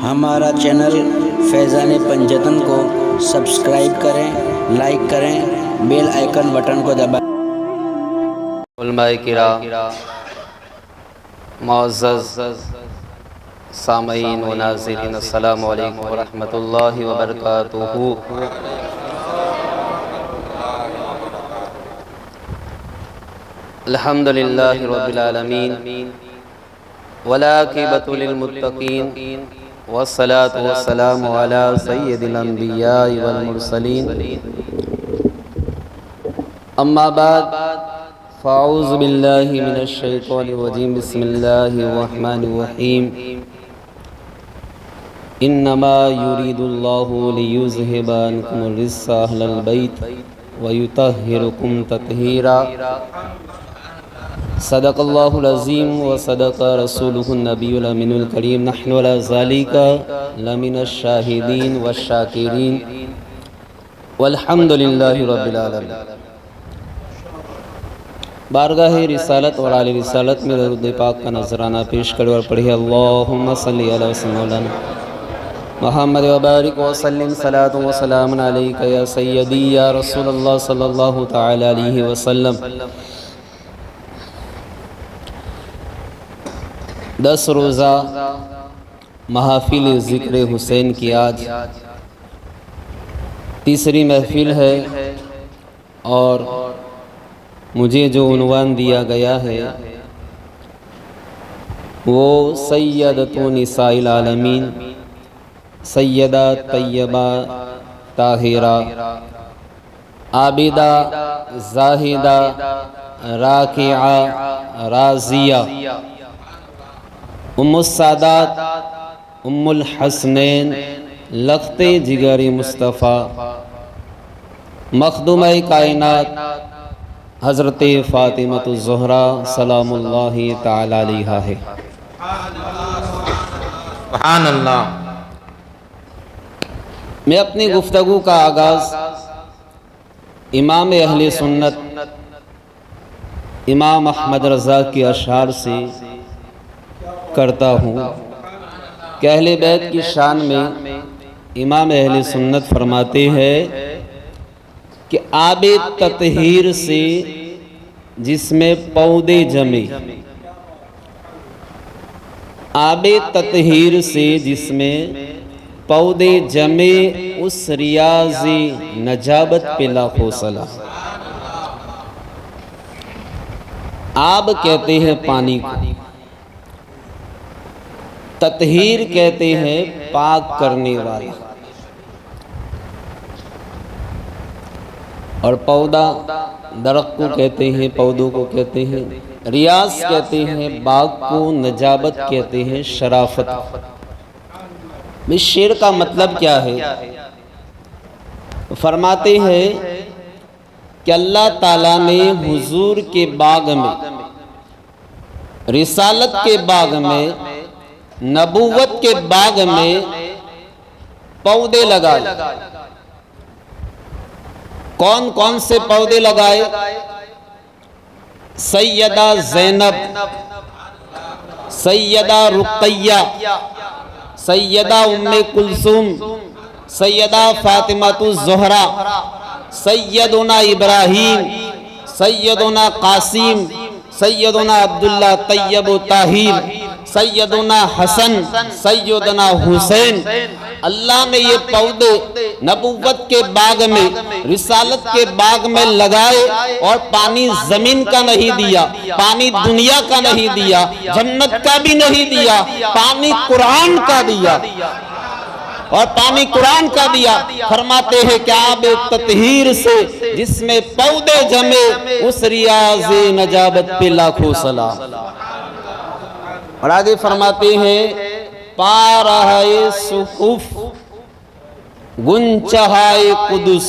हमारा चैनल फैज़ान पंजतन को सब्सक्राइब करें, लाइक करें, बेल आइकन बटन को दबाएं। उलमाए किराम, मुअज़्ज़ज़ सामईन व नाज़रीन, अस्सलामु अलैकुम व रहमतुल्लाहि व बरकातुहू। अल्हम्दुलिल्लाहि रब्बिल आलमीन वलाकिबतु लिल मुत्तकीन वस्सलातु वस्सलामु अला सय्यिदिल अंबियाइ वल मुरसलीन। अम्मा बाद फ़अऊज़ु बिल्लाहि मिनश शैतानिर रजीम। बिस्मिल्लाहिर रहमानिर रहीम। इन्नमा युरीदुल्लाहु लियुज़हिबा अन्कुमुर रिज्सा अहलल बैत व युतहिरुकुम तत्हीरा। सदक़ल्लाहुल अज़ीम व सदक़ रसूलुहुन नबियुल अमीनुल करीम। नहनु अला ज़ालिका लमिनश शाहिदीन वश शाकिरीन वल्हम्दुलिल्लाहि रब्बिल आलमीन। बारगाह रिसालत और आले रिसालत में दरूद पाक का नजराना पेश करें और पढ़े अल्लाहुम्मा सल्ली अला मौलाना मुहम्मद व बारिक व सल्लिम सलातु व सलामुन अलैका या सय्यदी या रसूलल्लाह सल्लल्लाहु तआला अलैहि वसल्लम। 10 रोज़ा महफिल ज़िक्र हुसैन की आज तीसरी महफिल है और मुझे जो उन्वान दिया गया है वो सैयदतु निसाइल आलमीन, सैयदा तैयबा ताहिरा आबिदा जाहिदा राकिआ राजिया उम्मुस सादात उम्मुल हसनैन लख्ते जिगरी मुस्तफ़ा मखदूम-ए कायनात हज़रत फ़ातिमतुज़ ज़हरा सलामुल्लाहि ताला अलैहा है। सुभान अल्लाह। मैं अपनी गुफ्तगू का आगाज़ इमाम अहले सुन्नत इमाम अहमद रज़ा के अशआर से करता हूँ कि अहले बैत की शान में इमाम अहले सुन्नत फरमाते हैं कि आबे तत्हीर से जिसमें पौधे जमे, आबे तत्हीर से जिसमें पौधे जमे उस रियाज़े नजाबत पे लाखों सलाम। आब कहते हैं पानी को, तत्हीर कहते हैं पाक करने वाला, और पौधा दरख्त को कहते हैं, पौधों को कहते हैं, रियाज कहते हैं, बाग को नजाबत कहते हैं, शराफत। इस शेर का मतलब क्या है? फरमाते हैं कि अल्लाह ताला ने हुजूर के बाग में, रिसालत के बाग में, नबूवत के बाग में पौधे लगाए। कौन कौन से पौधे लगाए? सैयदा ज़ैनब, सैयदा रुक़ैया, सैयदा उम्मे कुलसूम, सैयदा फ़ातिमतुज़ ज़हरा, सैयदुना इब्राहीम, सैयदुना कासिम, सैयदुना अब्दुल्ला तैयब ताहिर, सैयदुना हसन, सैयदुना हुसैन। अल्लाह ने ये पौधे नबुव्वत के बाग में, रिसालत के बाग में लगाए और पानी जमीन का नहीं दिया, पानी दुनिया का नहीं दिया, जन्नत का भी नहीं दिया, पानी कुरान का दिया, और पानी कुरान का दिया। फरमाते हैं कि आबे तत्हीर से जिसमें पौधे जमे उस रियाज़े नजाबत पे लाखों सलाम। और आगे फरमाते हैं पाराए सुहुफ गुंचहाए कुदुस,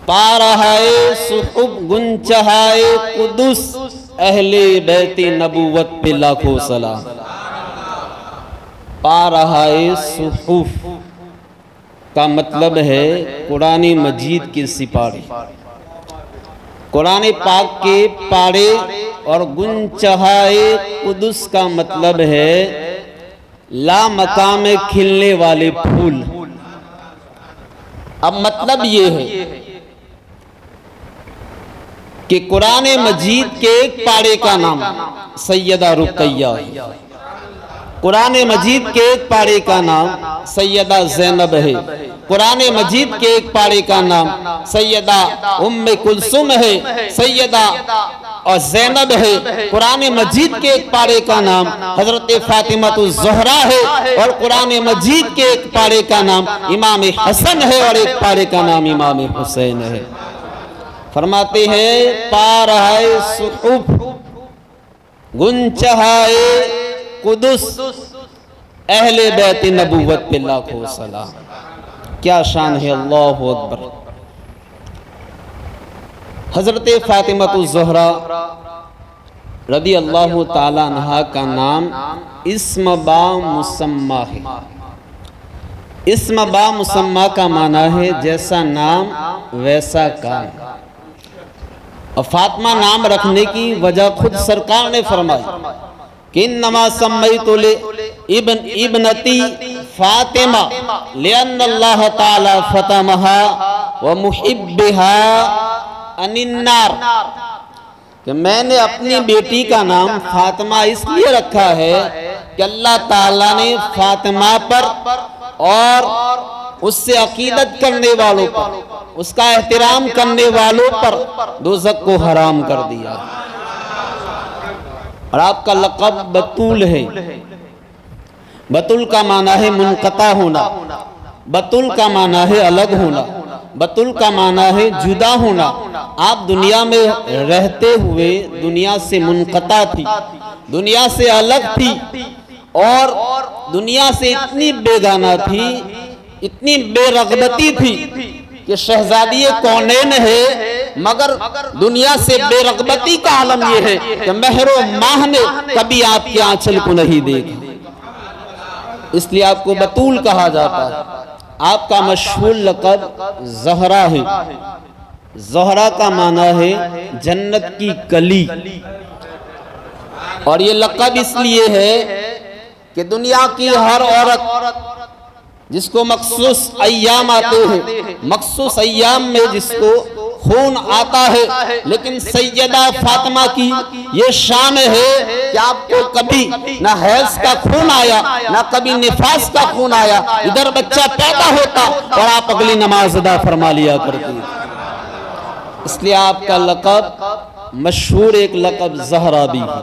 पाराए सुहुफ गुंचहाए कुदुस, अहले बैते नबूवत पे लाखों सलाम। पाराए सुहुफ का मतलब है कुरान मजीद के सिपारे, कुरान पाक के पारे, और गुंचहाए कुदुस का मतलब है ला मकाम खिलने वाले फूल। अब मतलब ये है कि कुरान मजीद के एक पारे का नाम सैयदा रुकैया है, कुरान मजीद के एक पारे का नाम सैयदा ज़ैनब है, कुरान मजीद के एक पारे का नाम सैयदा उम्मे कुलसुम है, सैयदा और ज़ैनब है। कुरान मजीद के एक पारे का नाम हजरत फातिमातुज़ ज़हरा है, और कुरान मजीद के एक पारे का नाम इमाम हसन है, और एक पारे का नाम इमाम हुसैन है। फरमाते हैं पारहाए सुहुफ गुंचहाए कुदुस अहले बैत नबूवत पे लाखों सलाम। क्या शान है, अल्लाहु अकबर। हजरत फातिमातुज़ ज़हरा रदी अल्लाह ताला अन्हा का नाम इस्म बा मुसम्मा है। इस्म बा मुसम्मा का माना है जैसा नाम वैसा काम। और फातिमा नाम रखने की वजह खुद सरकार ने फरमाई कि इन्नमा सम्मैतु इब्नती फातिमा लिअन्न अल्लाह ताला फतमहा व मुहिब्बिहा अनिन्नार, कि मैंने अपनी बेटी का नाम फातिमा इसलिए रखा है कि अल्लाह ताला ने फातिमा पर और उससे अकीदत करने वालों पर, उसका एहतराम करने वालों पर दोज़ख को हराम कर दिया। और आपका लक़ब बतूल है। बतूल का माना है मुनक़ता होना, बतूल का माना है अलग होना, बतूल का माना है जुदा होना। आप दुनिया में रहते हुए दुनिया से मुनक़ता थी, दुनिया से अलग थी, और दुनिया से इतनी बेगाना थी, इतनी बेरग़बती थी कि शहजादी कौनैन है, मगर दुनिया से बेरग़बती का आलम यह है कि महरो माह ने कभी आपके आंचल को नहीं देखा, इसलिए आपको बतूल कहा जाता है। आपका मशहूर लक़ब ज़हरा है। ज़हरा का माना है जन्नत की कली, और ये लक़ब इसलिए है कि दुनिया की हर औरत जिसको मखसूस अय्याम आते हैं, मखसूस अय्याम में जिसको खून आता है, लेकिन सैयदा फातिमा की ये शान है कि आपको कभी ना हैज़ का खून आया, ना कभी निफास का खून आया, इधर बच्चा पैदा होता और आप अगली नमाज अदा फरमा लिया करती। इसलिए आपका लक़ब मशहूर एक लक़ब ज़हरा भी है।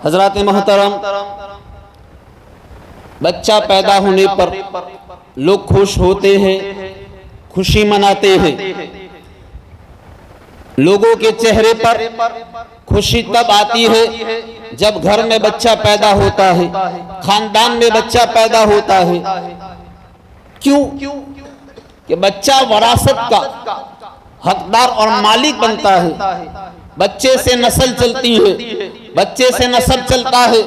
हज़रात मोहतरम, बच्चा पैदा होने पर लोग खुश होते हैं, खुशी मनाते हैं। लोगों के चेहरे पर खुशी तब आती है जब घर में बच्चा पैदा होता है, खानदान में बच्चा पैदा होता है। क्यों? कि बच्चा वरासत का हकदार और मालिक बनता है। बच्चे से नस्ल चलती है, बच्चे से नस्ल चलता है,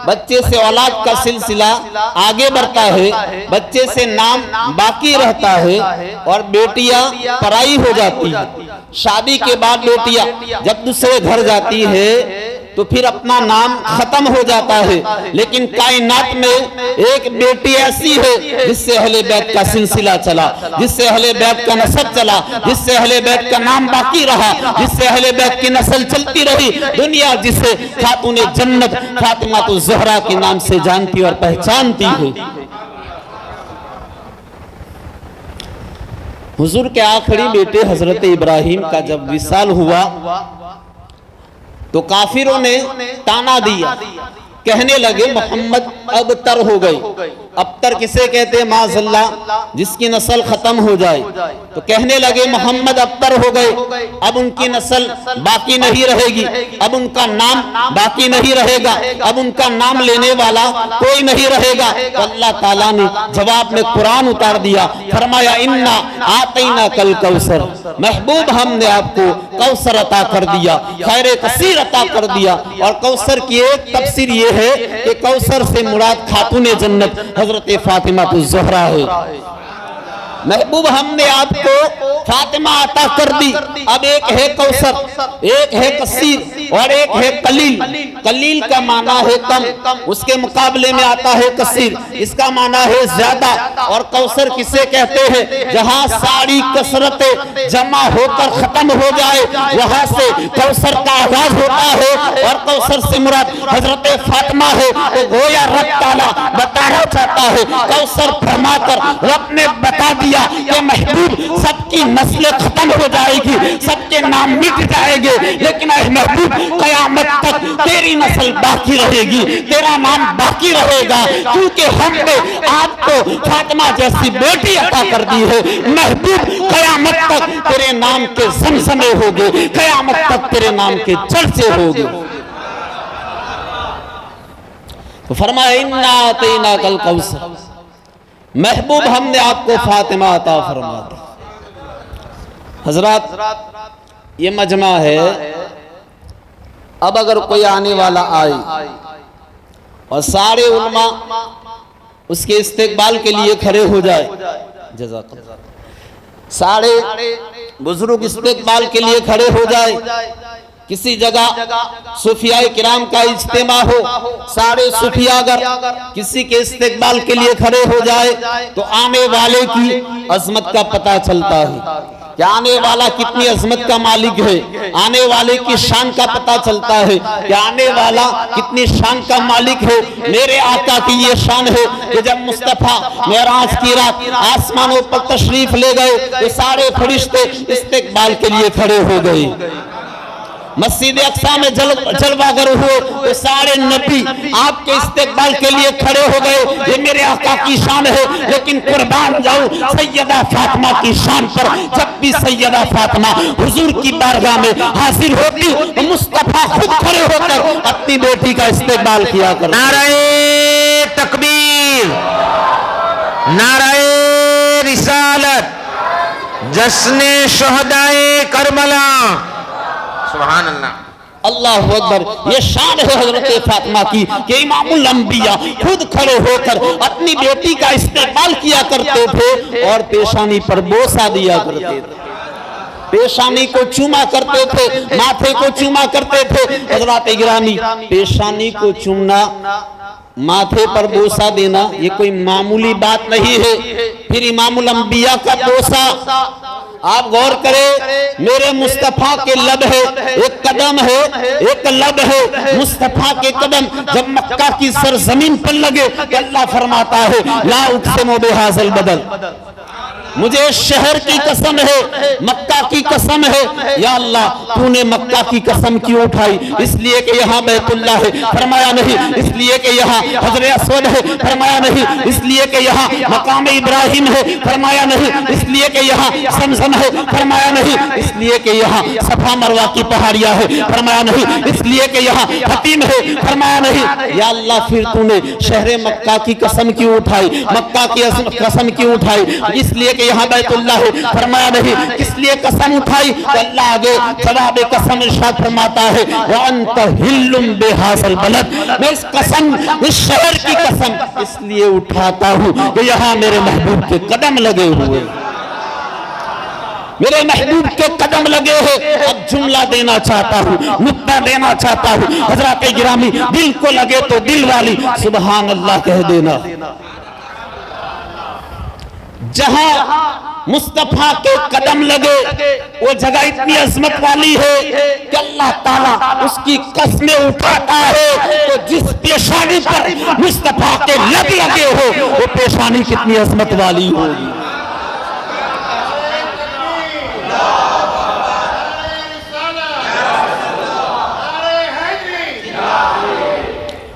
बच्चे से औलाद का सिलसिला आगे बढ़ता है, बच्चे से नाम बाकी रहता है, और बेटियां पराई हो जाती है। शादी के बाद बेटियां जब दूसरे घर जाती है तो फिर अपना नाम खत्म हो जाता है, लेकिन कायनात में एक बेटी ऐसी है जिससे अहले बैत का सिलसिला चला, जिससे अहले बैत का नस्ब चला, जिससे अहले बैत का नाम बाकी रहा, जिससे अहले बैत की नस्ल चलती रही। दुनिया जिसे खातूने जन्नत फातिमातुज़ ज़हरा के नाम से जानती और पहचानती है। हुजूर के आखिरी बेटे हजरत इब्राहिम का जब विसाल हुआ तो काफिरों ने ताना दिया, कहने लगे मोहम्मद अबतर हो गए। अबतर किसे कहते हैं? माज़अल्लाह, जिसकी नस्ल खत्म हो जाए। तो कहने लगे मोहम्मद अबतर हो गए, अब उनकी नस्ल बाकी नहीं रहेगी, अब उनका नाम बाकी नहीं रहेगा, अब उनका नाम लेने वाला कोई नहीं रहेगा। तो अल्लाह ताला ने जवाब में कुरान उतार दिया, फरमाया इन्ना आतैना कल कौसर, महबूब हमने आपको कौसर अता कर दिया, खैर कसीर अता कर दिया। और कौसर की एक तफसीर ये है कि कौसर से मुराद खातूने जन्नत हजरत फातिमातुज़ ज़हरा है। महबूब हमने आपको फातिमा अता कर दी, अब एक है कौसर, एक है कसीर, और एक है कलील। कलील का माना है कम, उसके मुकाबले में आता है कसीर, इसका माना है ज्यादा। और कौसर किसे कहते हैं? जहां सारी कसरत जमा होकर खत्म हो जाए, वहां से कौसर का आगाज होता है। और कौसर से मुराद हजरत फातिमा है। तो गोया रब ताला बताना चाहता है, कौसर फरमाकर रब ने बता दिया कि महबूब सबकी नस्लें खत्म हो जाएगी, सबके नाम मिट जाएंगे, लेकिन ऐ महबूब कयामत तक तेरी नस्ल बाकी रहेगी, तेरा नाम बाकी रहेगा, क्योंकि हमने आपको फातिमा जैसी बेटी अता कर दी है। महबूब कयामत तक तेरे नाम के सनसने होंगे, कयामत तक तेरे नाम के चर्चे होंगे। तो फरमाया इन्ना अतैना कल कौसर, महबूब हमने आपको फातिमा अता फरमा दी। हजरत ये मजमा है, अब अगर कोई आने वाला आए और सारे उलमा उसके इस्तेकबाल के लिए खड़े हो जाए, जज़ाकल्लाह, सारे बुजुर्ग इस्तेकबाल के लिए खड़े हो जाए, किसी जगह सूफियाए किराम का इज्तिमा हो, सारे सूफिया अगर किसी के इस्तेकबाल के लिए खड़े हो जाए तो आने वाले की अजमत का पता चलता है कि आने वाला कितनी अजमत का मालिक है, आने वाले की शान का पता चलता है कि आने वाला कितनी शान का मालिक है। मेरे आका की ये शान है कि जब मुस्तफा मेराज की रात आसमानों पर तशरीफ ले गए तो सारे फरिश्ते इस्तेकबाल के लिए खड़े हो गए। मस्जिद अक्सा में जलवागर हुए तो सारे नबी आपके इस्तेकबाल के लिए खड़े हो गए। ये मेरे आका की शान है, लेकिन कुर्बान जाऊं सैयदा फातिमा की शान पर। जब भी सैयदा फातिमा हुजूर की बारगाह में हाजिर होती तो मुस्तफा खुद खड़े होकर अपनी बेटी का इस्तेकबाल किया करते। नारे तकबीर, नारे रिसालत, जश्ने शुहदाए करबला, सुभान अल्लाह, अल्लाह अकबर। ये शान है हजरत फातिमा की कि इमामुल अंबिया खुद खड़े होकर अपनी बेटी का इस्तेकबाल किया करते थे और पेशानी पर बोसा दिया करते थे, पेशानी को चूमा करते थे, माथे को चूमा करते थे। हजरत गिरामी, पेशानी को चूमना, माथे पर बोसा देना ये कोई मामूली बात नहीं है। फिर इमामुल अंबिया का बोसा, आप गौर करें, मेरे मुस्तफा के लब है, एक कदम है, एक लब है, मुस्तफा के कदम जब मक्का की सरजमीन पर लगे तो अल्लाह फरमाता है ला उक़सिमु बिहाज़िल बदल, मुझे शहर की कसम है, मक्का की कसम है, या अल्लाह तूने मक्का की कसम क्यों उठाई? इसलिए कि यहाँ बैतुल्लाह है, फरमाया नहीं। इसलिए कि यहाँ हजरे अस्वद है, फरमाया नहीं। इसलिए कि यहाँ मकाम इब्राहिम है, फरमाया नहीं। इसलिए कि यहाँ समसम है, फरमाया नहीं। इसलिए कि यहाँ सफा मरवा की पहाड़ियाँ है, फरमाया नहीं। इसलिए कि यहाँ हतीम है, फरमाया नहीं। या अल्लाह फिर तूने शहर मक्का की कसम क्यों उठाई, मक्का की कसम क्यों उठाई? इसलिए यहाँ बैतुल्लाह है, फरमाया नहीं। इसलिए कसम उठाई तो अल्लाह आगे जवाब कसम इरशाद फरमाता है व अंत हिल्लुम बिहाज़िल बलद, मैं इस कसम, इस शहर की कसम इसलिए उठाता हूँ कि यहाँ मेरे महबूब के कदम लगे हुए, मेरे महबूब के कदम लगे हैं। अब जुमला देना चाहता हूँ, नुक्ता देना चाहता हूँ। हजरत गिरामी, दिल को लगे तो दिल वाली सुभान अल्लाह कह देना। जहां मुस्तफा के कदम लगे वो जगह इतनी अजमत वाली है कि अल्लाह ताला उसकी कसमें उठाता है। तो जिस पेशानी पर मुस्तफा के लब लगे हो वो पेशानी कितनी अजमत वाली होगी।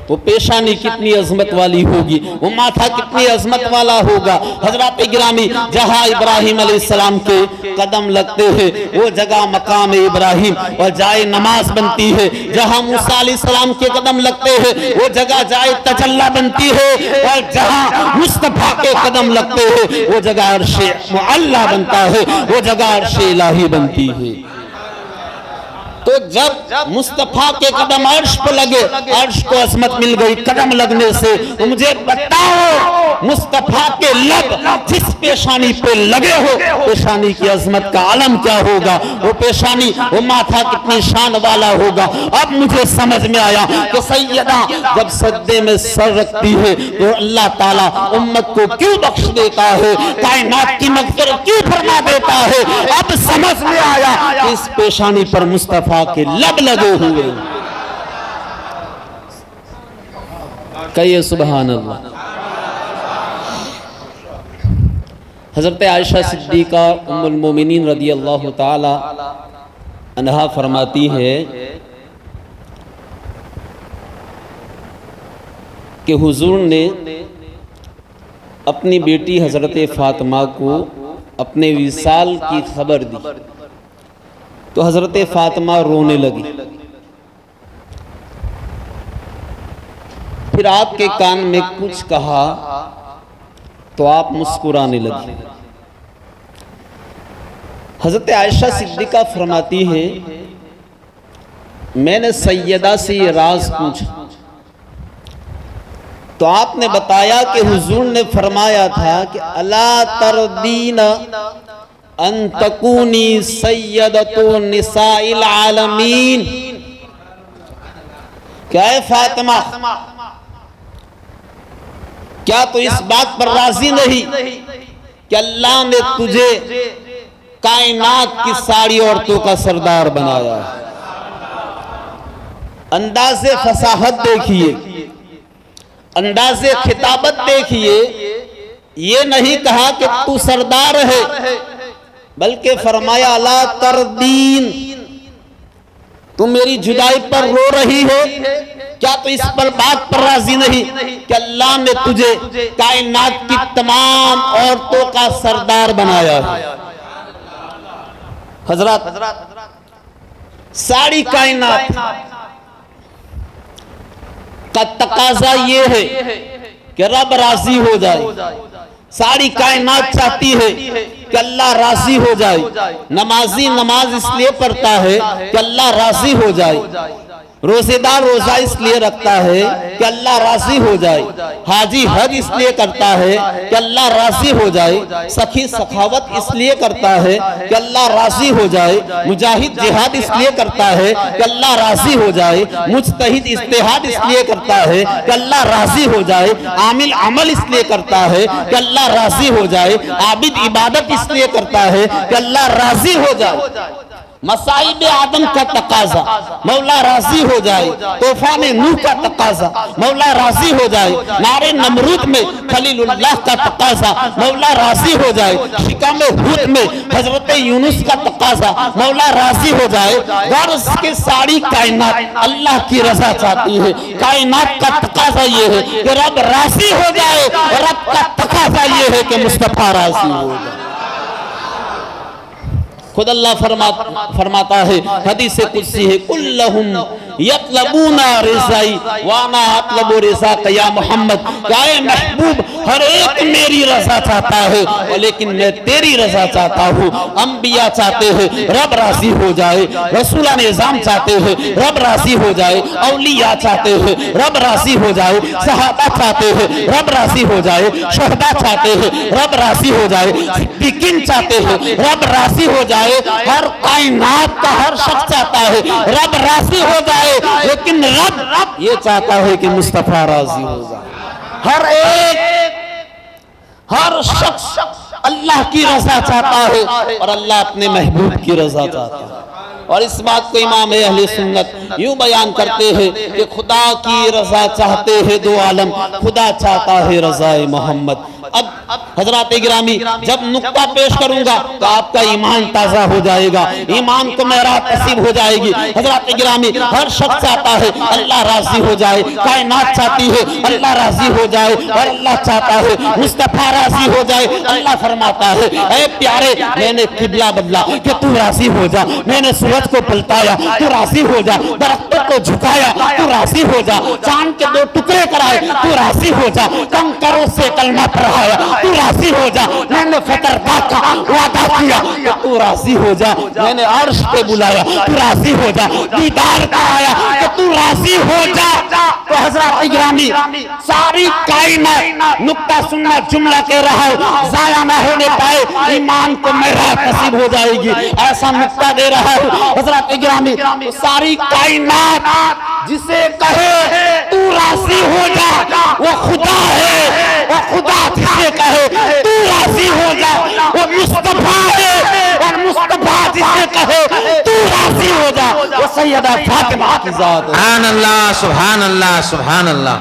वो पेशानी कितनी अजमत वाली होगी, वो माथा कितनी अजमत वाला होगा। हजरत गिरामी, जहाँ इब्राहिम अलैहिस्सलाम के कदम लगते हैं वो जगह मकाम इब्राहिम और जाए नमाज बनती है। जहाँ मूसा अलैहिस्सलाम के कदम लगते हैं वो जगह जाए तजल्ला बनती है। और जहाँ मुस्तफा के कदम लगते हैं वो जगह अर्शे मुअल्ला बनता है, वो जगह अर्शे इलाही बनती है। तो जब मुस्तफा के कदम अर्श पर लगे, अर्श को अजमत मिल गई कदम लगने से। तो मुझे बताओ मुस्तफा के लब जिस पेशानी पे लगे हो, पेशानी की अजमत का आलम क्या होगा, वो पेशानी, वो माथा कितनी शान वाला होगा। अब मुझे समझ में आया कि सैयदा जब सजदे में सर रखती है तो अल्लाह ताला उम्मत को क्यों बख्श देता है, कायनात की मग़फ़िरत क्यों फरमा देता है। अब समझ में आया कि इस पेशानी पर मुस्तफा के लब लगे हुए। कहिए सुभान अल्लाह। हज़रत आयशा सिद्दीक़ा उम्मुल मोमिनीन रज़ी अल्लाह ताला अन्हा फरमाती है कि हुजूर ने अपनी बेटी हज़रत फ़ातिमा को अपने विसाल की खबर दी तो हज़रत फ़ातिमा रोने लगी। फिर आपके कान में कुछ कहा तो आप मुस्कुराने लगी। हज़रत आयशा सिद्दीक़ा फरमाती है मैंने सैयदा से ये राज पूछा तो आपने बताया कि हुजूर ने फरमाया था कि अला तरदीन अन तकूनी सैयदतु निसाइल आलमीन। क्या है फातिमा, क्या तो इस बात पर राजी नहीं कि अल्लाह ने तुझे कायनात की सारी औरतों का सरदार बनाया। अंदाज़े फसाहत देखिए, अंदाज़े खिताबत देखिए। ये नहीं कहा कि तू सरदार है, बल्कि फरमाया अला तरदीन, तू मेरी जुदाई पर रो रही है, क्या तो इस पर बात पर राजी नहीं कि अल्लाह ने तुझे कायनात की तमाम औरतों का सरदार बनाया है। हजरत सारी कायनात का तकाजा ये है कि रब राजी हो जाए। सारी कायनात चाहती है कि अल्लाह राजी हो जाए। नमाजी नमाज इसलिए पढ़ता है कि अल्लाह राजी हो जाए। रोजेदार रोजा इसलिए रखता है कि अल्लाह राजी हो जाए। हाजी हज इसलिए करता है कि अल्लाह राजी हो जाए। सखी सखावत इसलिए करता है कि अल्लाह राजी हो जाए। मुजाहिद जिहाद इसलिए करता है कि अल्लाह राजी हो जाए। मुज्तहिद इज्तिहाद इसलिए करता है कि अल्लाह राजी हो जाए। आमिल अमल इसलिए करता है कि अल्लाह राजी हो जाए। आबिद इबादत इसलिए करता है कि अल्लाह राजी हो जाए। मसाइब आदम का तकाजा मौला राजी हो जाए। तूफान नूह का तकाजा मौला राजी हो जाए। नारे नमरूद में खलीलुल्लाह का तकाजा मौला राजी हो जाए। शिकाम हूद में हजरत यूनुस का तकाजा मौला राजी हो जाए। गर्ज के सारी कायनात अल्लाह की रजा चाहती है। कायनात का तकाजा ये है कि रब राजी हो जाए। रब का तकाजा ये है कि मुस्तफा राजी हो जाए। खुद अल्लाह फरमाता है, हदीस कुदसी है, कुल्लहुम यतलबूना रिज़ाई वाना अतलबु रिज़ाक या मोहम्मद। क्या महबूब हर एक मेरी रजा चाहता है और लेकिन मैं तेरी रजा चाहता हूँ। अंबिया चाहते हैं रब राजी हो जाए। रसूल निज़ाम चाहते हैं रब राजी हो जाए। औलिया चाहते हैं रब राजी हो जाए। सहाबा चाहते हैं रब राजी हो जाए। शहदा चाहते हैं रब राजी हो जाए। सिद्दीकीन चाहते हैं रब राजी हो जाए। हर कायनात का हर शख्स चाहता है रब राजी हो जाए। लेकिन रब ये चाहता है कि मुस्तफा राजी हो जाए। हर शख्स अल्लाह की रजा चाहता है और अल्लाह अपने महबूब की रजा चाहता है। और इस बात को इमाम अहले सुन्नत यूं बयान करते हैं कि खुदा की रजा चाहते हैं दो आलम, खुदा चाहता है रज़ाए मोहम्मद। अब हजरात गिरामी जब नुक्ता पेश करूंगा तो आपका ईमान ताजा हो जाएगा, ईमान को मेरात नसीब हो जाएगी। हजरात गिरामी हर शख्स चाहता है अल्लाह राजी हो जाए। कायनात चाहती है अल्लाह राजी हो जाए और अल्लाह चाहता है मुस्तफा राजी हो जाए। अल्लाह फरमाता है ऐ प्यारे मैंने किबला बदला कि तू राजी हो जा। मैंने सूरज को पलटाया तू राजी हो जा। दरख्तों को झुकाया तू राजी हो जा। चांद के दो टुकड़े कराए तू राजी हो जा। कंकरों से कलमा पढ़ाया तू राजी हो जा। मैंने फतरदा का वादा किया कि तू राजी हो जा। मैंने अर्श पे बुलाया, तू राजी हो जा। दीदार का आया कि तू राजी हो जा। तो हजरत इकरामी सारी कायनात नुक्ता सुनना जुमला कह रहा है, जाया न होने पाए ईमान को मेरा नसीब हो जाएगी, ऐसा नुक्ता दे रहा है हजरत इकरामी। तो सारी कायनात जिसे कहे तू राजी हो जा वो खुदा है, वो खुदा जिसे कहे तू राजी हो जा वो मुस्तफा है, और मुस्तफा जिसे कहे तू राजी हो जा वो सैयदा फातिमा की जात है। सुभान अल्लाह, सुभान अल्लाह, सुभान अल्लाह।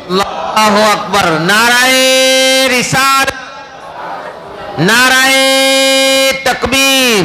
अल्लाहु अकबर। नाराए रिसालत, नाराए तकबीर,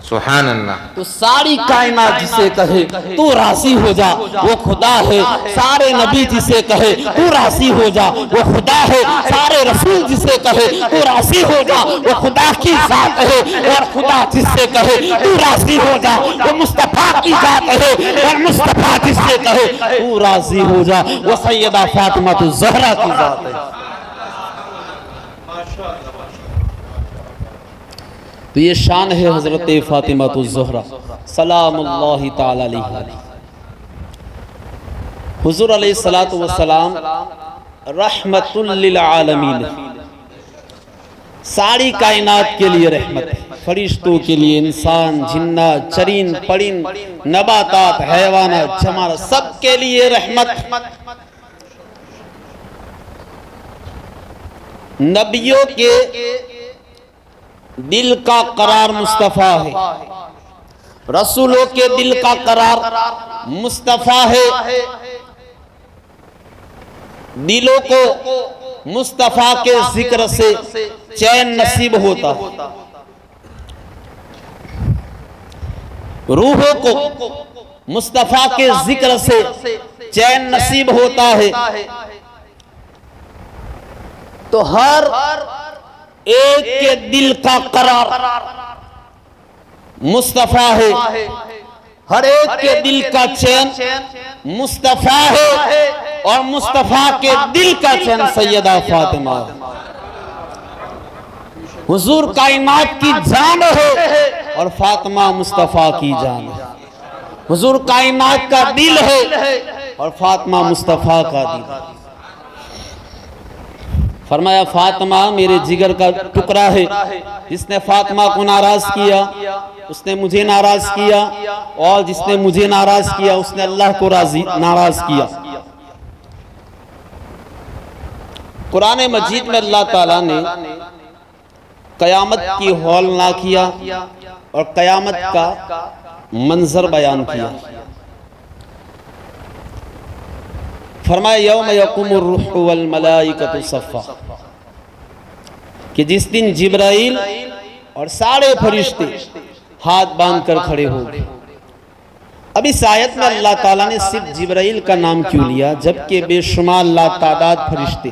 सुभान अल्लाह। तो सारी कायनात जिसे कहे तू राजी हो जा वो खुदा है, सारे नबी जिसे कहे तू राजी हो जा वो खुदा है, सारे रसूल जिसे कहे तू राजी हो जा वो खुदा की जात है, और खुदा जिससे कहे तू राजी हो जा वो मुस्तफा की जात है, और मुस्तफा जिससे कहे तू राजी हो जा वो सैयदा फातिमा तो ज़हरा की जात है। तो ये शान है हजरत फातिमा तो ज़हरा सलामुल्लाहि ताला अलैहा। हुजूर अलैहिस्सलातु वस्सलाम रहमतुल लिल आलमीन, सारी कायनात के लिए रहमत है, फरिश्तों के लिए, इंसान, जिन्नात, चरीन, परिन, नबातात, हैवानात, जमात, सब के लिए रहमत। नबियों के दिल का करार मुस्तफ़ा है, रसूलों के दिल का करार मुस्तफ़ा है। दिलों को मुस्तफ़ा के जिक्र से चैन नसीब होता है, रूहों को मुस्तफ़ा के जिक्र से चैन नसीब होता है। तो हर एक के दिल का करार मुस्तफा है, हर एक के दिल का चैन मुस्तफा है, और मुस्तफा के दिल का चैन सैयदा फातिमा है। हुजूर कायनात की जान है और फातिमा मुस्तफा की जान है। हुजूर कायनात का दिल है और फातिमा मुस्तफा का दिल है। फरमाया फातिमा मेरे जिगर का टुकड़ा है, जिसने फातिमा को नाराज किया उसने मुझे नाराज किया, और जिसने मुझे नाराज किया उसने अल्लाह को नाराज किया। कुरान मजीद में अल्लाह ताला ने कयामत की हौलना किया और कयामत का मंजर बयान किया। फरमाया यौम यकुमुर रूह वल मलाइकतु सफ़ा, कि जिस दिन जिब्राइल और सारे फरिश्ते हाथ बांधकर खड़े हो गए। अब इस आयत में अल्लाह ताला ने सिर्फ जिब्राइल का नाम क्यों लिया, जबकि बेशुमार लातादाद फरिश्ते।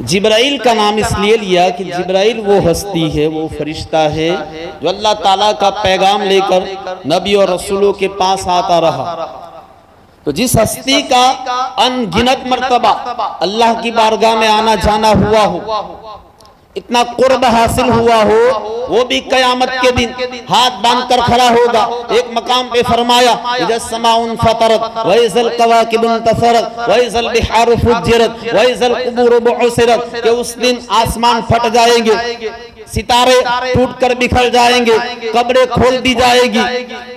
जिब्राइल का नाम इसलिए लिया कि जिब्राइल वो हस्ती है, वो फरिश्ता है जो अल्लाह ताला का पैगाम लेकर नबी और रसूलों के पास आता रहा। तो जिस हस्ती का अनगिनत मर्तबा अल्लाह की बारगाह में आना जाना हुआ हो, इतना कुर्ब हासिल हुआ हो, वो भी कयामत के दिन हाथ बांधकर खड़ा होगा। एक मकाम पे फरमाया इज़ा समाउन फतरत व इज़ल कवाकिबुन तसरत व इज़ल बिहारु फुज्जिरत व इज़ल कुबूरु बुअसिरत, कि उस दिन आसमान फट जाएंगे, सितारे टूटकर बिखर जाएंगे, कब्रें खोल दी जाएगी।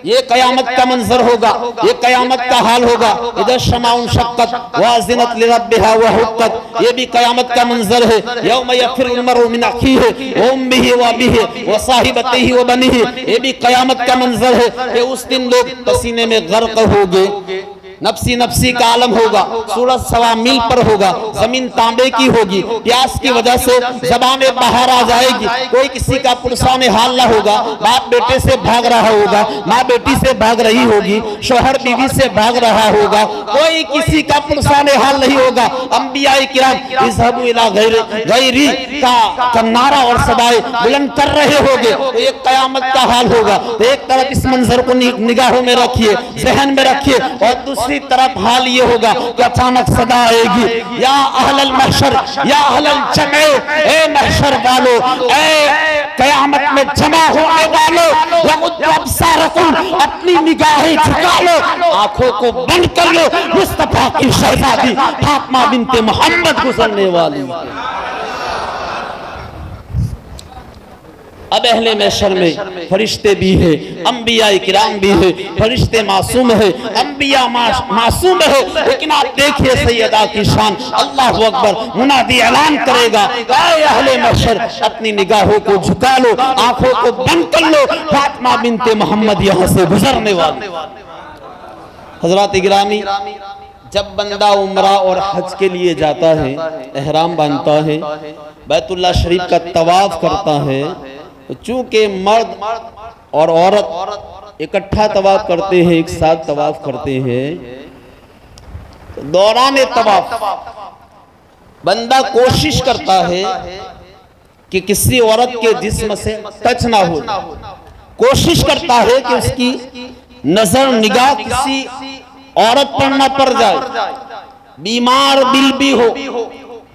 ये कयामत का मंजर होगा, ये कयामत का हाल होगा। इधर शमाउन शक्कत वाज़िनत लिरब्बिहा व हुक्कत, ये भी कयामत का मंजर है। यौम यफिरुल मरउ मिन अखीहि व उम्मिहि व अबीहि व साहिबतिहि व बनीहि, ये भी कयामत का मंजर है कि उस दिन लोग पसीने में गर्क होंगे, नफसी नफसी का आलम होगा, सूरज सवा मील पर होगा, जमीन तांबे की होगी, प्यास की वजह से ज़बानें बाहर आ जाएगी, कोई किसी का पुरसान हाल ना होगा, बाप बेटे से भाग रहा होगा, माँ बेटी से भाग रही होगी, शोहर बीवी से भाग रहा होगा, कोई किसी का पुरसान हाल नहीं होगा। अंबियाए किराम इज़हबू इला गैरी का नारा और सदाए बुलंद कर रहे होंगे। तो एक कयामत का हाल होगा। तो एक तरफ इस मंजर को निगाहों में रखिए, जहन में रखिए, और दूसरी दूसरी तरफ हाल ये होगा कि अचानक सदा आएगी, या अहलल महशर या अहलल जमे, ए महशर वालों, ए कयामत में जमा होने वालों, अपनी निगाहें झुका लो, आंखों को बंद कर लो, मुस्तफा की शहजादी फातिमा बिनते मोहम्मद गुजरने वाली। अब अहले महशर में फरिश्ते भी है, अंबिया इकराम भी है, फरिश्ते मासूम है, अंबिया मासूम है, लेकिन आप देखिए सैयदा की शान, अल्लाह अकबर, मुनादी ऐलान करेगा, ऐ अहले महशर अपनी निगाहों को झुका लो, आंखों को बंद कर लो, फातिमा बिनते मोहम्मद यहाँ से गुजरने वाली। हजरात गिरामी, जब बंदा उम्रा और हज के लिए जाता है, एहराम बांधता है, बैतुल्लाह शरीफ का तवाफ करता है, चूंकि मर्द और औरत इकट्ठा तवाफ करते हैं, एक साथ तवाफ करते हैं, तो दौरान तवाफ बंदा कोशिश करता है कि किसी औरत के जिस्म से टच ना हो, कोशिश करता है कि उसकी नजर निगाह किसी औरत पर न पड़ जाए, बीमार दिल भी हो,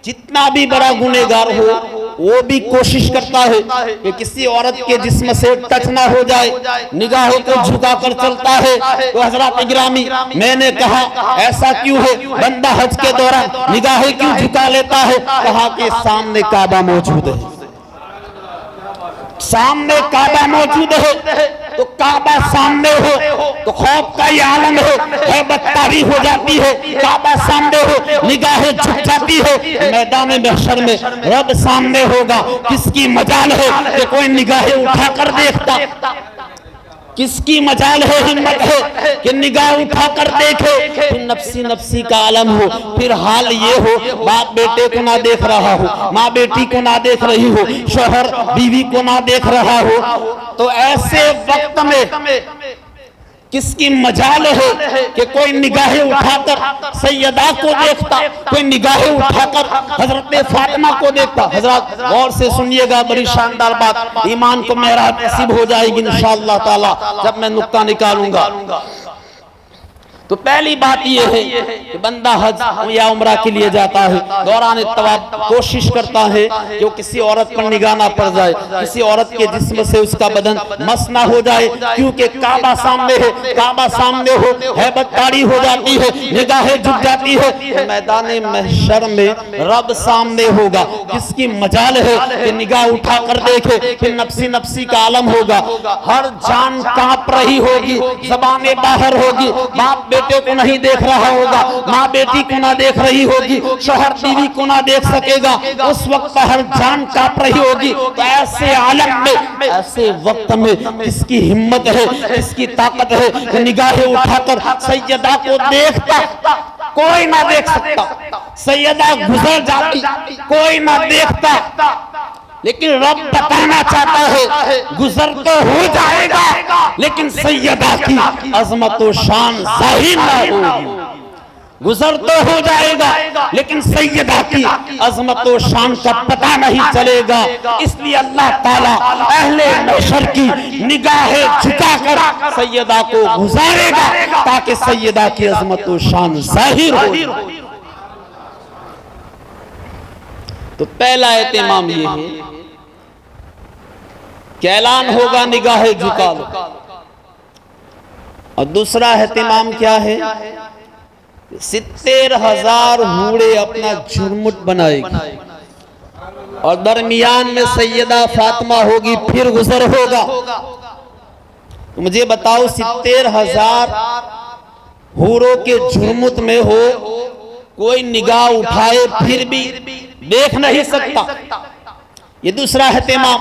जितना भी बड़ा गुनहगार हो, वो भी कोशिश करता है कि किसी औरत के जिस्म से टच ना हो जाए, निगाहों को झुका कर चलता है। तो हजरात गिरामी, मैंने कहा ऐसा क्यों है, बंदा हज के दौरान निगाहें क्यों झुका लेता है? कहा कि सामने काबा मौजूद है, सामने काबा मौजूद है, तो काबा सामने हो तो खौफ का ये आलम है, बदतारी हो जाती है, काबा सामने हो निगाहें झुक जाती है, मैदान महशर में रब सामने होगा, किसकी मजाल है कि कोई निगाहें उठाकर देखता, किसकी मजाल है, हिम्मत है कि निगाह उठाकर देखे, फिर नफसी नफसी का आलम हो, फिर हाल ये हो, बाप बेटे को ना देख रहा हो, माँ बेटी को ना देख रही हो, शोहर बीवी को ना देख रहा हो, तो ऐसे वक्त में किसकी मजाल है कि कोई निगाहें उठाकर सैयदा को देखता, कोई निगाहें उठाकर हजरत फातिमा को देखता। हजरत गौर से सुनिएगा, बड़ी शानदार बात, ईमान को मेहराब नसीब हो जाएगी इंशाअल्लाह ताला जब मैं नुक्ता निकालूंगा। तो पहली बात यह है कि बंदा हज या उम्रा के लिए जाता है, दौरान तवाफ कोशिश करता है कि वो किसी औरत पर निगाह ना पड़ जाए, किसी औरत के जिस्म से उसका बदन मस ना हो जाए, क्योंकि काबा सामने है, काबा सामने हो हैबत तारी हो जाती है, निगाहें झुक जाती है, मैदान महशर में रब सामने होगा, किसकी मजाल है कि निगाह उठा कर देखे, फिर नफसी नफसी का आलम होगा, हर जान कांप रही होगी, ज़बानें बाहर होगी, बाप बेटे को नहीं देख रहा होगा, माँ बेटी को ना देख रही होगी, शोहर बीवी को ना देख सकेगा, उस वक्त हर जान कांप रही होगी। तो ऐसे आलम में, ऐसे वक्त में किसकी हिम्मत है, किसकी ताकत है कि निगाहें उठाकर सैयदा को देखता, कोई ना देख सकता, सैयदा गुजर जाती, कोई ना देखता, लेकिन रब बताना चाहता है गुजर तो हो जाएगा, लेकिन सैयदा की अजमत व शान जाहिर ना होगी। गुजर तो हो जाएगा, लेकिन सैयदा की अजमत व शान का पता नहीं चलेगा। इसलिए अल्लाह ताला अहले महशर की निगाहें झुकाकर सैयदा को गुजारेगा, ताकि सैयदा की अजमत व शान जाहिर हो। तो पहला एहतिमाम ये है कि ऐलान होगा निगाहें झुका लो, और दूसरा एहतिमाम क्या है, 70,000 हूरे अपना झुरमुट बनाएगी और दरमियान में सैयदा फातिमा होगी, फिर गुजर होगा। तो मुझे बताओ, 70,000 हूरों के झुरमुट में हो, कोई निगाह उठाए फिर भी देख नहीं सकता, ये दूसरा एहतिमाम।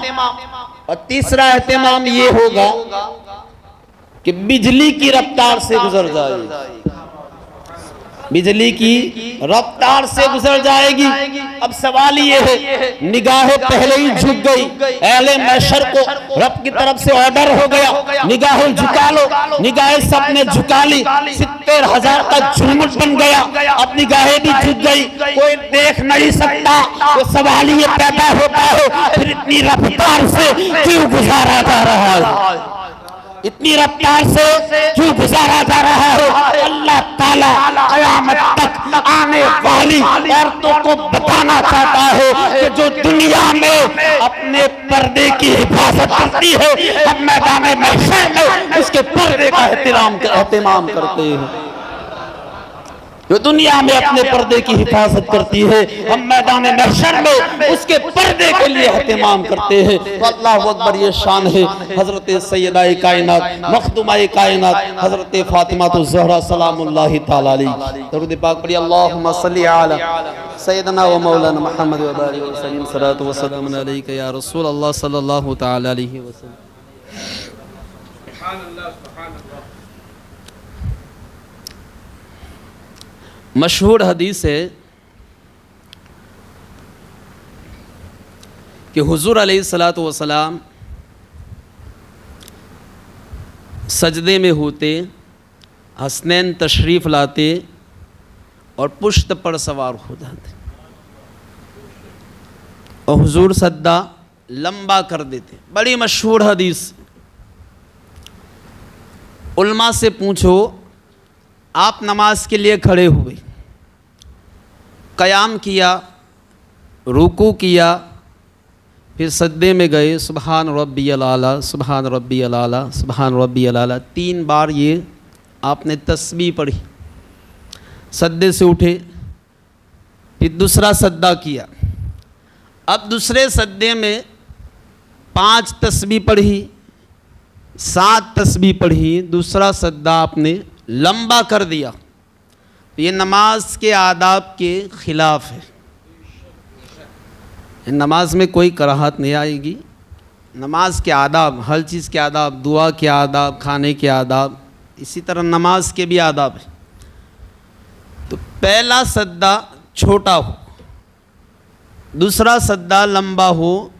और तीसरा एहतिमाम ये होगा कि बिजली की रफ्तार से गुजर जाएगी, बिजली की रफ्तार से गुजर जाएगी। अब सवाल ये है, निगाहें पहले ही झुक गई, अहले महशर को रब की तरफ से ऑर्डर हो गया, निगाहें झुका लो, निगाहें सबने झुका ली, 70,000 का झुरमुट बन गया, अब निगाहें भी झुक गई, कोई देख नहीं सकता। तो सवाल ये पैदा होता है, फिर इतनी रफ्तार से क्यों गुजारा जा रहा है? इतनी रफ्तार से क्यों गुजारा जा रहा है? अल्लाह ताला क़यामत तक आने वाली औरतों को बताना चाहता है कि जो दुनिया में अपने पर्दे की हिफाजत करती है, हम मैदान महशर में उसके पर्दे का एहतमाम करते हैं। जो दुनिया में अपने पर्दे की हिफाजत करती है, हम मैदान महशर में उसके पर्दे के लिए एहतमाम करते हैं। तो अल्लाह अकबर, ये शान है हजरत सैयदा कायनात मखदूमा कायनात हजरत फातिमा ज़हरा सलामुल्लाहि तआला अलैहा। दरूद पाक पढ़िए, अल्लाहुम्मा सल्ली अला सय्यदना व मौलाना मुहम्मद व बारिक व सल्लिम सलातु व सलाम अलैका या रसूल अल्लाह सल्लल्लाहु तआला अलैहि वसल्लम। मशहूर हदीस है कि हुजूर अलैहिस्सलातु वस्सलाम सजदे में होते, हसनैन तशरीफ़ लाते और पुश्त पर सवार हो जाते और हुजूर सद्दा लंबा कर देते। बड़ी मशहूर हदीस। उल्मा से पूछो, आप नमाज के लिए खड़े हुए, क़याम किया, रुकू किया, फिर सज्दे में गए, सुबहान रब्बियल आला, सुबहान रब्बियल आला, सुबहान रब्बियल आला, 3 बार ये आपने तस्बीह पढ़ी। सज्दे से उठे, फिर दूसरा सज्दा किया। अब दूसरे सज्दे में 5 तस्बीह पढ़ी, 7 तस्बीह पढ़ी, दूसरा सज्दा आपने लंबा कर दिया। ये नमाज के आदाब के ख़िलाफ़ है। नमाज में कोई कराहत नहीं आएगी। नमाज के आदाब, हर चीज़ के आदाब, दुआ के आदाब, खाने के आदाब, इसी तरह नमाज के भी आदाब है। तो पहला सद्दा छोटा हो, दूसरा सद्दा लंबा हो,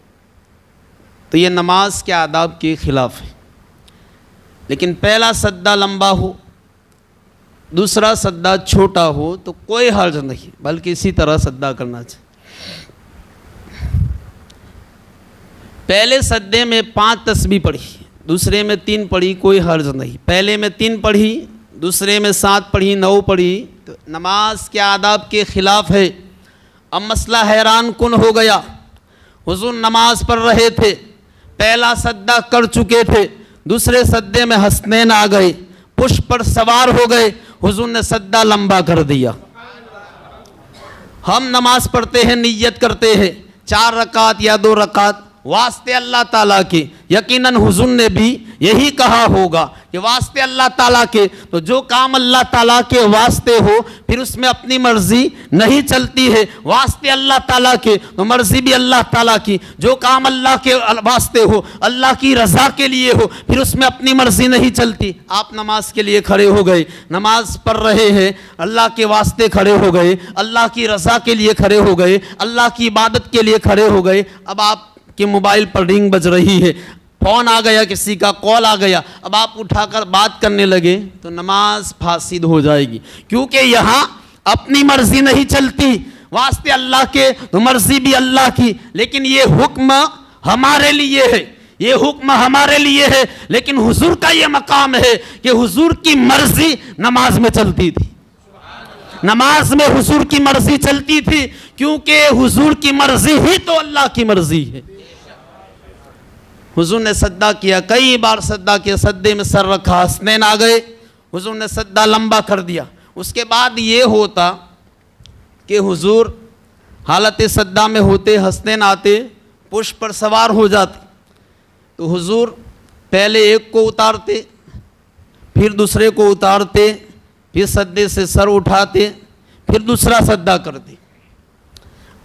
तो ये नमाज के आदाब के ख़िलाफ़ है। लेकिन पहला सद्दा लंबा हो, दूसरा सद्दा छोटा हो तो कोई हर्ज नहीं, बल्कि इसी तरह सद्दा करना चाहिए। पहले सद्दे में 5 तस्बीह पढ़ी, दूसरे में 3 पढ़ी, कोई हर्ज नहीं। पहले में 3 पढ़ी, दूसरे में 7 पढ़ी, 9 पढ़ी, तो नमाज के आदाब के ख़िलाफ़ है। अब मसला हैरान कुन हो गया। हुजूर नमाज पढ़ रहे थे, पहला सद्दा कर चुके थे, दूसरे सद्दे में हसनैन आ गए, पुष्प पर सवार हो गए, हुजूर ने सद्दा लंबा कर दिया। हम नमाज पढ़ते हैं, नियत करते हैं 4 रकात या 2 रकात वास्ते अल्लाह ताला के। यकीनन हुजूर ने भी यही कहा होगा कि वास्ते अल्लाह ताला के। तो जो काम अल्लाह ताला के वास्ते हो, फिर उसमें अपनी मर्जी नहीं चलती है। वास्ते अल्लाह ताला के तो मर्जी भी अल्लाह ताला की। जो काम अल्लाह के वास्ते हो, अल्लाह की रज़ा के लिए हो, फिर उसमें अपनी मर्जी नहीं चलती। आप नमाज के लिए खड़े हो गए, नमाज पढ़ रहे हैं, अल्लाह के वास्ते खड़े हो गए, अल्लाह की रज़ा के लिए खड़े हो गए, अल्लाह की इबादत के लिए खड़े हो गए। अब आप कि मोबाइल पर रिंग बज रही है, फ़ोन आ गया, किसी का कॉल आ गया, अब आप उठाकर बात करने लगे तो नमाज फासिद हो जाएगी। क्योंकि यहाँ अपनी मर्जी नहीं चलती, वास्ते अल्लाह के तो मर्जी भी अल्लाह की। लेकिन ये हुक्म हमारे लिए है, ये हुक्म हमारे लिए है। लेकिन हुजूर का ये मकाम है कि हुजूर की मर्जी नमाज में चलती थी। नमाज में हुजूर की मर्जी चलती थी, क्योंकि हुजूर की मर्जी ही तो अल्लाह की मर्जी है। हुजूर ने सद्दा किया, कई बार सद्दा किया, सद्दे में सर रखा, हसनैन आ गए, हुजूर ने सद्दा लंबा कर दिया। उसके बाद ये होता कि हुजूर हालत सद्दा में होते, हसनैन आते, पुष्प पर सवार हो जाते, तो हुजूर पहले एक को उतारते, फिर दूसरे को उतारते, फिर सद्दे से सर उठाते, फिर दूसरा सद्दा करते।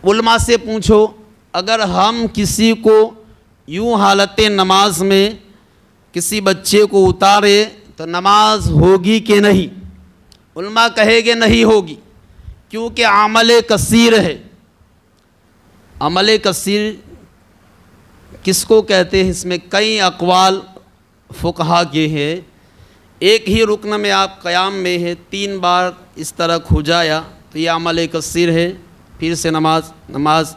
उलमा से पूछो, अगर हम किसी को यूँ हालत नमाज में किसी बच्चे को उतारे तो नमाज होगी कि नहीं? उलमा कहेंगे नहीं होगी, क्योंकि अमल कसीर है। अमल कसीर किसको कहते हैं? इसमें कई अक़वाल फ़ुक़हा के हैं। एक ही रुकन में आप क़याम में है, 3 बार इस तरह खुजाया तो ये अमल कसीर है, फिर से नमाज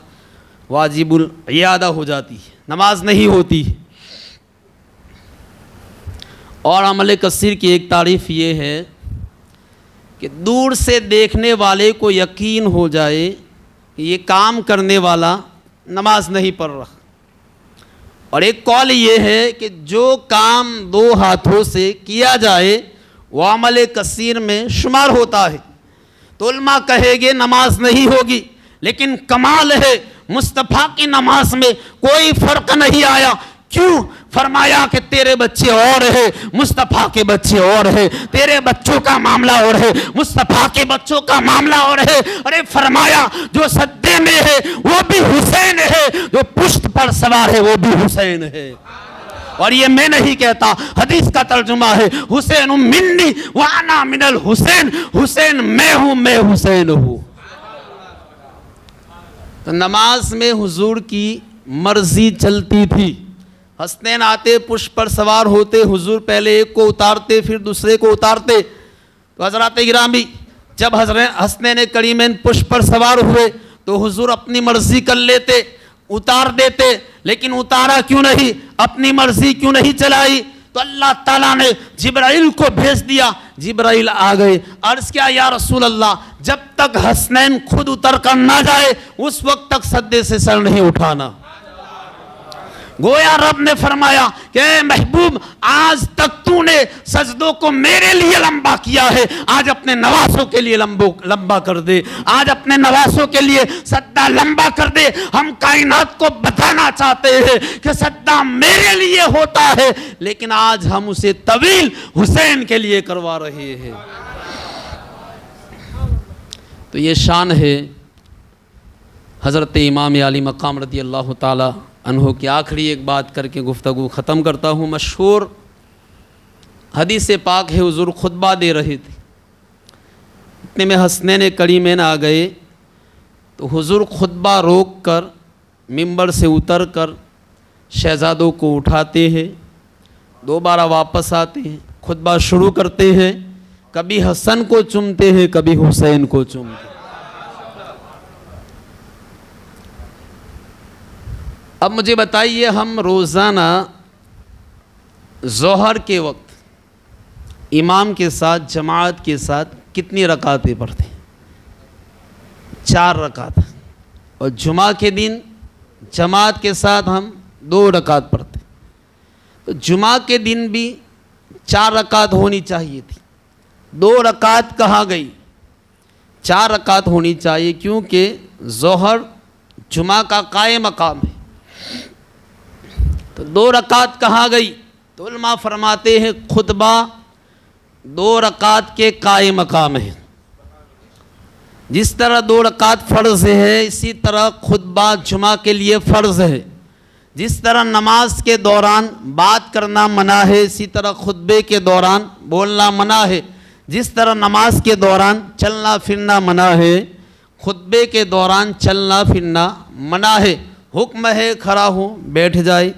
वाजिबुल इयादा हो जाती है, नमाज नहीं होती है। और अमल कसीर की एक तारीफ़ ये है कि दूर से देखने वाले को यकीन हो जाए कि ये काम करने वाला नमाज नहीं पढ़ रहा। और एक कौल ये है कि जो काम दो हाथों से किया जाए वो अमल कसीर में शुमार होता है। तो उल्मा कहेंगे नमाज नहीं होगी, लेकिन कमाल है मुस्तफ़ा की नमाज में कोई फ़र्क नहीं आया। क्यों? फरमाया कि तेरे बच्चे और है, मुस्तफ़ा के बच्चे और है, तेरे बच्चों का मामला और है, मुस्तफ़ा के बच्चों का मामला और है। अरे फरमाया जो सद्दे में है वो भी हुसैन है, जो पुश्त पर सवार है वो भी हुसैन है। और ये मैं नहीं कहता, हदीस का तर्जुमा है, हुसैन मिन्नी व अना मिनल हुसैन, हुसैन मैं हूं, मैं हुसैन हूं। तो नमाज में हुजूर की मर्जी चलती थी। हसनैन आते, पुष्प पर सवार होते, हुजूर पहले एक को उतारते फिर दूसरे को उतारते। तो हजरत गिरामी जब हसनैन करीमैन पुष्प पर सवार हुए तो हुजूर अपनी मर्जी कर लेते, उतार देते, लेकिन उतारा क्यों नहीं, अपनी मर्जी क्यों नहीं चलाई? तो अल्लाह ताला ने जिब्राइल को भेज दिया। जिब्राइल आ गए, अर्ज किया या रसूल अल्लाह, जब तक हसनैन खुद उतर कर ना जाए उस वक्त तक सद्दे से सर नहीं उठाना। गोया रब ने फरमाया कि महबूब आज तक तूने सजदों को मेरे लिए लंबा किया है, आज अपने नवासों के लिए लंबा कर दे, आज अपने नवासों के लिए सद्दा लंबा कर दे। हम कायनात को बताना चाहते हैं कि सद्दा मेरे लिए होता है, लेकिन आज हम उसे तवील हुसैन के लिए करवा रहे हैं। तो ये शान है हज़रत इमाम अली मकाम रज़ी अल्लाह ताला अन्हो की। आखिरी एक बात करके गुफ्तगू ख़त्म करता हूँ। मशहूर हदीस पाक है, हुजूर खुतबा दे रहे थे, इतने में हसनैन करीमैन आ गए। तो हुजूर खुतबा रोक कर मिंबर से उतर कर शहज़ादों को उठाते हैं, दोबारा वापस आते हैं, खुतबा शुरू करते हैं, कभी हसन को चूमते हैं, कभी हुसैन को चूमते हैं। अब मुझे बताइए, हम रोज़ाना ज़ोहर के वक्त इमाम के साथ, जमात के साथ कितनी रकातें पढ़ते हैं? 4 रकात। और जुमा के दिन जमात के साथ हम 2 रकात पढ़ते हैं। तो जुमा के दिन भी 4 रकात होनी चाहिए थी, 2 रकात कहाँ गई? 4 रकात होनी चाहिए, क्योंकि ज़ोहर जुमा का कायम मकाम है। तो 2 रकात कहाँ गई? तो उलमा फरमाते हैं खुतबा 2 रकात के कायम मकाम है। जिस तरह 2 रकात फ़र्ज़ है, इसी तरह खुतबा जुमा के लिए फ़र्ज़ है। जिस तरह नमाज के दौरान बात करना मना है, इसी तरह खुतबे के दौरान बोलना मना है। जिस तरह नमाज के दौरान चलना फिरना मना है, खुतबे के दौरान चलना फिरना मना है। हुक्म है खड़ा हो, बैठ जाए,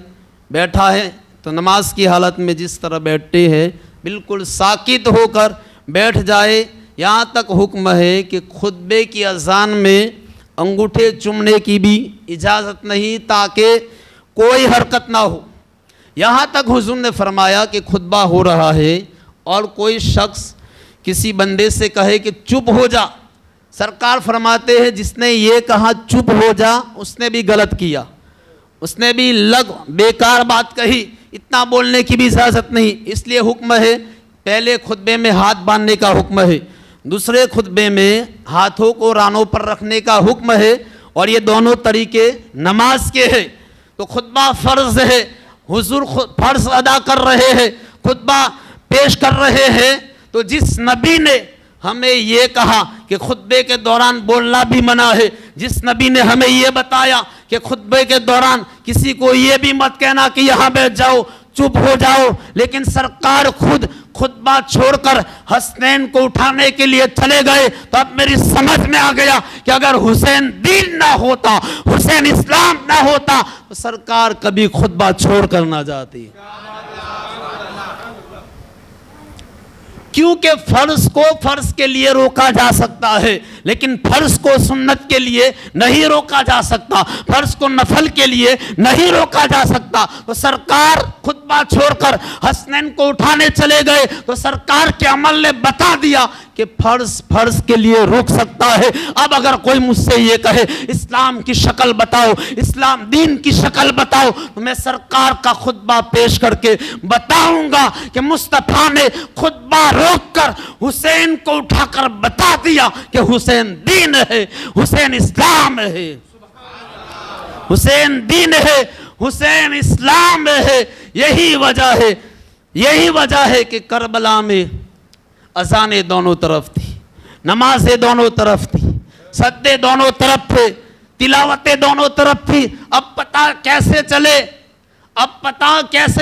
बैठा है तो नमाज की हालत में जिस तरह बैठते हैं बिल्कुल साकित होकर बैठ जाए। यहाँ तक हुक्म है कि खुतबे की अजान में अंगूठे चूमने की भी इजाज़त नहीं, ताकि कोई हरकत ना हो। यहाँ तक हुजूर ने फरमाया कि खुतबा हो रहा है और कोई शख्स किसी बंदे से कहे कि चुप हो जा, सरकार फरमाते हैं जिसने ये कहा चुप हो जा उसने भी गलत किया, उसने भी बेकार बात कही, इतना बोलने की भी इजाज़त नहीं। इसलिए हुक्म है, पहले खुतबे में हाथ बांधने का हुक्म है, दूसरे खुतबे में हाथों को रानों पर रखने का हुक्म है, और ये दोनों तरीके नमाज के हैं। तो खुतबा फ़र्ज़ है, हुजूर फ़र्ज़ अदा कर रहे हैं, खुतबा पेश कर रहे हैं। तो जिस नबी ने हमें ये कहा कि खुतबे के दौरान बोलना भी मना है, जिस नबी ने हमें ये बताया कि खुतबे के दौरान किसी को ये भी मत कहना कि यहाँ बैठ जाओ, चुप हो जाओ, लेकिन सरकार खुद खुतबा छोड़कर हसनैन को उठाने के लिए चले गए। तो अब मेरी समझ में आ गया कि अगर हुसैन दीन ना होता, हुसैन इस्लाम ना होता, तो सरकार कभी खुतबा छोड़कर ना जाती। क्योंकि फ़र्ज को फ़र्ज के लिए रोका जा सकता है, लेकिन फ़र्ज को सुन्नत के लिए नहीं रोका जा सकता, फ़र्ज को नफल के लिए नहीं रोका जा सकता। तो सरकार खुतबा खुतबा छोड़कर हसनैन को उठाने चले गए तो सरकार के अमल ने बता दिया कि फर्ज के लिए रुक सकता है। अब अगर कोई मुझसे ये कहे इस्लाम की शक्ल बताओ, इस्लाम दीन की शक्ल बताओ, तो मैं सरकार का खुतबा पेश करके बताऊंगा कि मुस्तफा ने खुतबा रोककर हुसैन को उठाकर बता दिया कि हुसैन दीन है, हुसैन इस्लाम है, हुसैन दीन है, हुसैन इस्लाम है। यही वजह है कि करबला में अजानें दोनों तरफ थी, नमाजें दोनों तरफ थी, सद्दे दोनों तरफ थे, तिलावतें दोनों तरफ थी। अब पता कैसे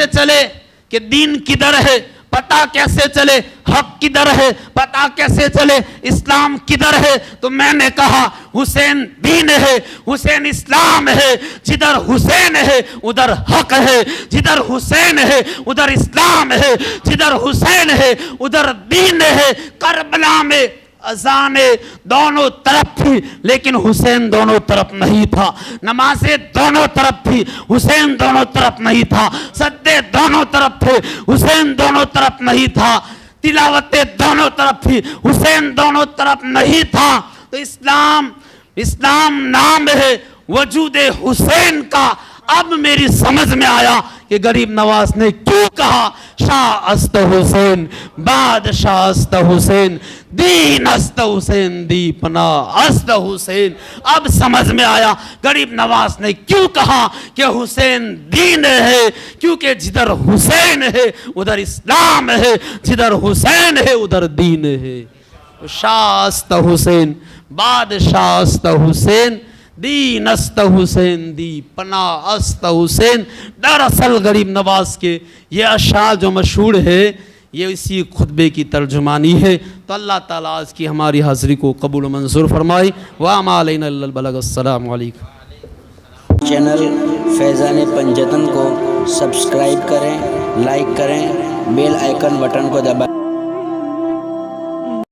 चले कि दीन किधर है, पता कैसे चले हक किधर है, पता कैसे चले इस्लाम किधर है। तो मैंने कहा हुसैन दीन है, हुसैन इस्लाम है। जिधर हुसैन है उधर हक है, जिधर हुसैन है उधर इस्लाम है, जिधर हुसैन है उधर दीन है। करबला में अजाने दोनों तरफ थी लेकिन हुसैन दोनों तरफ नहीं था, नमाजें दोनों तरफ थी, हुसैन दोनों तरफ नहीं था, सद्दे दोनों तरफ थे, हुसैन दोनों तरफ नहीं था, तिलावतें दोनों तरफ थी, हुसैन दोनों तरफ नहीं था। तो इस्लाम नाम है वजूदे हुसैन का। अब मेरी समझ में आया कि गरीब नवाज ने क्यों कहा शाह अस्त हुसैन, बादशाह अस्त हुसैन, दीन अस्त हुसैन, दीपना अस्त हुसैन। अब समझ में आया गरीब नवाज ने क्यों कहा कि हुसैन दीन है, क्योंकि जिधर हुसैन है उधर इस्लाम है, जिधर हुसैन है उधर दीन है। शाह अस्त हुसैन, बादशाह अस्त हुसैन, दीन अस्त हुसैन, दी पना अस्त हुसैन। दरअसल गरीब नवाज के ये अशार जो मशहूर है ये इसी खुतबे की तर्जुमानी है। तो अल्लाह ताला आज की हमारी हाज़िरी को कबूल मंजूर फरमाए। वा अलैना इल्लल बलाग। अस्सलाम वालेकुम। चैनल फैज़ान पंजतन को सब्सक्राइब करें, लाइक करें, बेल आइकन बटन को दबाएं।